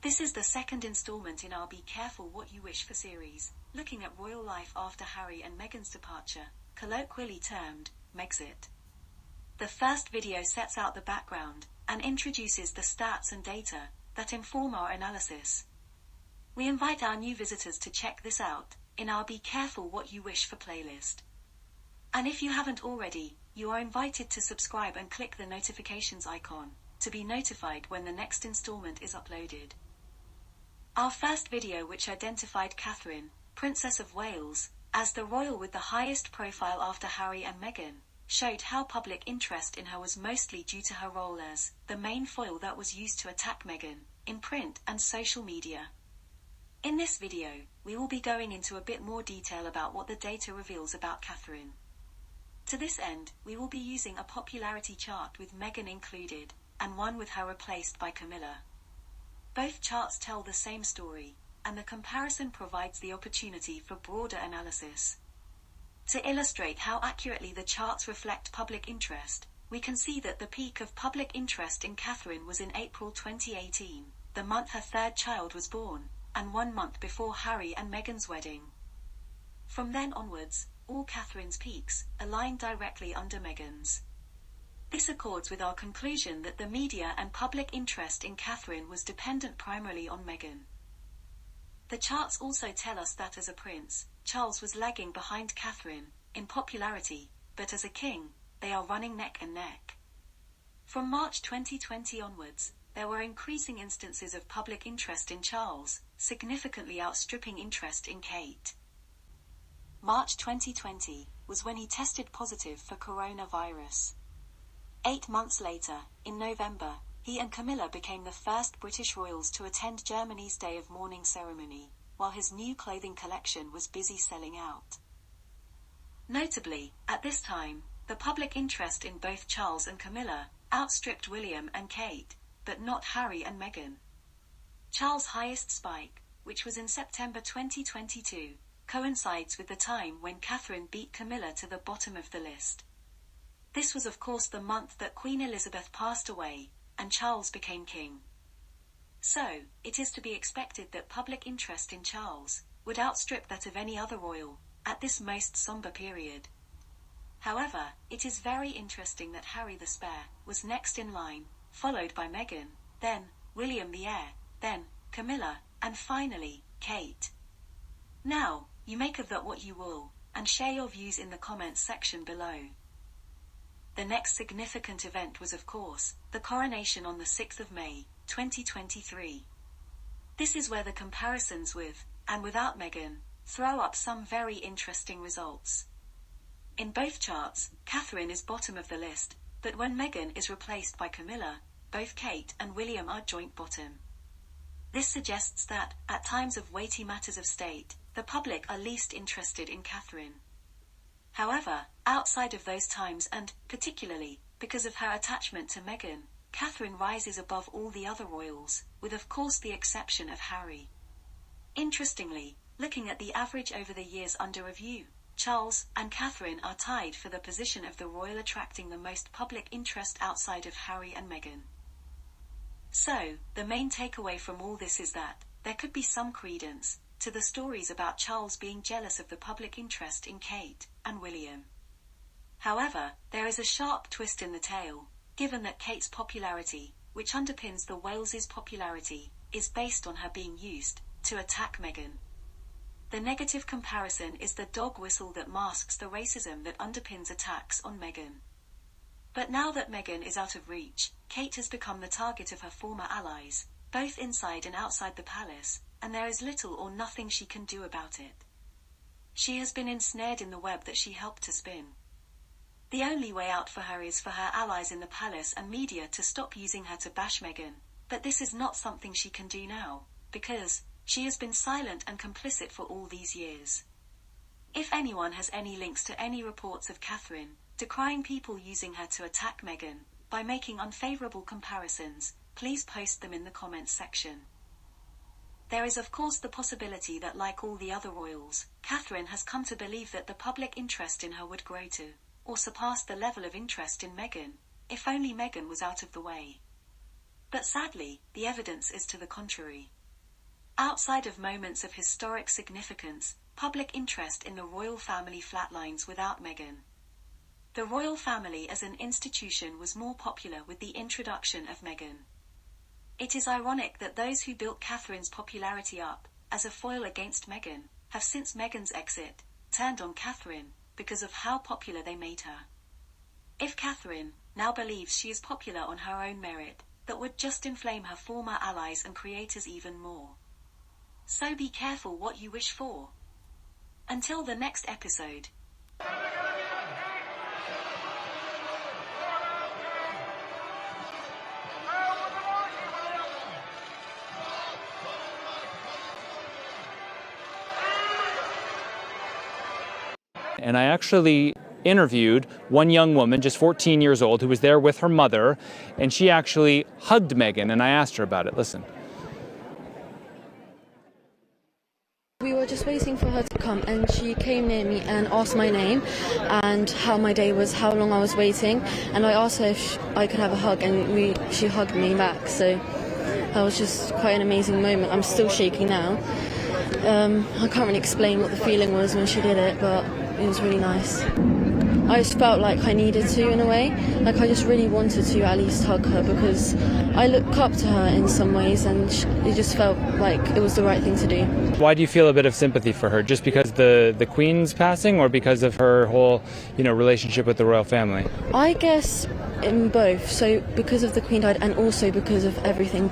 This is the second installment in our Be Careful What You Wish For series, looking at royal life after Harry and Meghan's departure, colloquially termed megxit. The first video sets out the background and introduces the stats and data that inform our analysis. We invite our new visitors to check this out in our Be Careful What You Wish For playlist. And if you haven't already, you are invited to subscribe and click the notifications icon to be notified when the next installment is uploaded. Our first video, which identified Catherine, Princess of Wales, as the royal with the highest profile after Harry and Meghan, showed how public interest in her was mostly due to her role as the main foil that was used to attack Meghan in print and social media. In this video, we will be going into a bit more detail about what the data reveals about Catherine. To this end, we will be using a popularity chart with Meghan included, and one with her replaced by Camilla. Both charts tell the same story, and the comparison provides the opportunity for broader analysis. To illustrate how accurately the charts reflect public interest, we can see that the peak of public interest in Catherine was in April 2018, the month her third child was born, and 1 month before Harry and Meghan's wedding. From then onwards, all Catherine's peaks aligned directly under Meghan's. This accords with our conclusion that the media and public interest in Catherine was dependent primarily on Meghan. The charts also tell us that as a prince, Charles was lagging behind Catherine in popularity, but as a king, they are running neck and neck. From March 2020 onwards, there were increasing instances of public interest in Charles, significantly outstripping interest in Kate. March 2020 was when he tested positive for coronavirus. 8 months later, in November, he and Camilla became the first British royals to attend Germany's Day of Mourning ceremony, while his new clothing collection was busy selling out. Notably, at this time, the public interest in both Charles and Camilla outstripped William and Kate, but not Harry and Meghan. Charles' highest spike, which was in September 2022, coincides with the time when Catherine beat Camilla to the bottom of the list. This was of course the month that Queen Elizabeth passed away, and Charles became king. So, it is to be expected that public interest in Charles would outstrip that of any other royal at this most somber period. However, it is very interesting that Harry the Spare was next in line, followed by Meghan, then William the Heir, then Camilla, and finally, Kate. Now, you make of that what you will, and share your views in the comments section below. The next significant event was of course, the coronation on the 6th of May, 2023. This is where the comparisons with, and without Meghan, throw up some very interesting results. In both charts, Catherine is bottom of the list, but when Meghan is replaced by Camilla, both Kate and William are joint bottom. This suggests that, at times of weighty matters of state, the public are least interested in Catherine. However, outside of those times and, particularly, because of her attachment to Meghan, Catherine rises above all the other royals, with of course the exception of Harry. Interestingly, looking at the average over the years under review, Charles and Catherine are tied for the position of the royal attracting the most public interest outside of Harry and Meghan. So, the main takeaway from all this is that there could be some credence to the stories about Charles being jealous of the public interest in Kate and William. However, there is a sharp twist in the tale, given that Kate's popularity, which underpins the Wales's popularity, is based on her being used to attack Meghan. The negative comparison is the dog whistle that masks the racism that underpins attacks on Meghan. But now that Meghan is out of reach, Kate has become the target of her former allies, both inside and outside the palace, and there is little or nothing she can do about it. She has been ensnared in the web that she helped to spin. The only way out for her is for her allies in the palace and media to stop using her to bash Meghan, but this is not something she can do now, because she has been silent and complicit for all these years. If anyone has any links to any reports of Catherine decrying people using her to attack Meghan by making unfavorable comparisons, please post them in the comments section. There is of course the possibility that, like all the other royals, Catherine has come to believe that the public interest in her would grow to, or surpass the level of interest in Meghan, if only Meghan was out of the way. But sadly, the evidence is to the contrary. Outside of moments of historic significance, public interest in the royal family flatlines without Meghan. The royal family as an institution was more popular with the introduction of Meghan. It is ironic that those who built Catherine's popularity up, as a foil against Meghan, have since Meghan's exit, turned on Catherine, because of how popular they made her. If Catherine now believes she is popular on her own merit, that would just inflame her former allies and creators even more. So be careful what you wish for. Until the next episode. And I actually interviewed one young woman, just 14 years old, who was there with her mother, and she actually hugged Meghan, and I asked her about it. Listen. We were just waiting for her to come, and she came near me and asked my name and how my day was, how long I was waiting, and I asked her if I could have a hug, and she hugged me back. So that was just quite an amazing moment. I'm still shaking now. I can't really explain what the feeling was when she did it, but it was really nice. I just felt like I needed to, in a way. Like I just really wanted to at least hug her, because I look up to her in some ways, and it just felt like it was the right thing to do. Why do you feel a bit of sympathy for her? Just because the Queen's passing, or because of her whole, relationship with the royal family? I guess in both. So because of the Queen died, and also because of everything.